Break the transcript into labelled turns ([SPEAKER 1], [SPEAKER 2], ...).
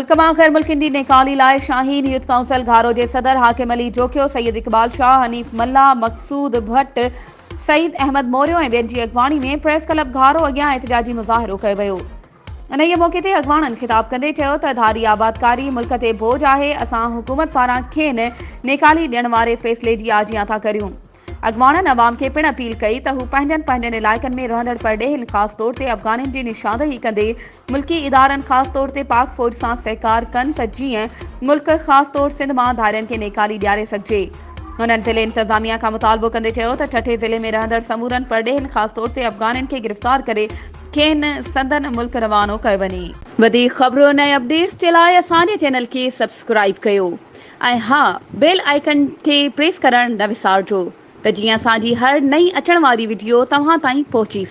[SPEAKER 1] मुल्क मां गैर मुल्किन दी नेकाली लाए शाहीन यूथ काउंसिल घारो जे सदर हाकिम अली जोखियो, सैयद इकबाल शाह, हनीफ मल्ला, मकसूद भट्ट, सईद अहमद मोरियो ऐं ॿियनि जी अॻवानी में प्रेस क्लब घारो अॻियां एहतजाजी मुज़ाहिरो कयो वियो। इन ये मौक़े ते अॻवाननि ख़िताब कंदे चयो त धारी आबादकारी मुल्क ते बोझ आहे। असां हुकूमत पारां खेनि नेकाली ॾियण वारे फ़ैसिले जी आजियां था करियूं। अॻवाननि अवाम खे पिणु अपील कई त हू पंहिंजनि इलाइक़नि में रहंदड़ परॾेहिनि ख़ासि तौर ते अफ़गाननि जी निशानदही कंदे मुल्की इदारनि ख़ासि तौर ते पाक फ़ौज सां सहकार कनि त जीअं मुल्क ख़ासि तौर सिंध मां धारियनि खे नेकाली ॾियारे सघिजे। हुननि ज़िले इंतज़ामिया खां मुतालबो कंदे चयो त ठठे ज़िले में रहंदड़ समूरनि परॾेहिनि ख़ासि तौर ते अफ़गाननि खे गिरफ़्तार करे खेनि संदन मुल्क रवानो कयो वञे। वधीक ख़बरुनि ऐं अपडेट्स जे लाइ असांजे चैनल खे सब्सक्राइब कयो ऐं हा, बेल आइकन खे प्रेस करणु न विसारिजो त जीअं असांजी हर नई अचण वारी वीडियो तव्हां ताईं पहुची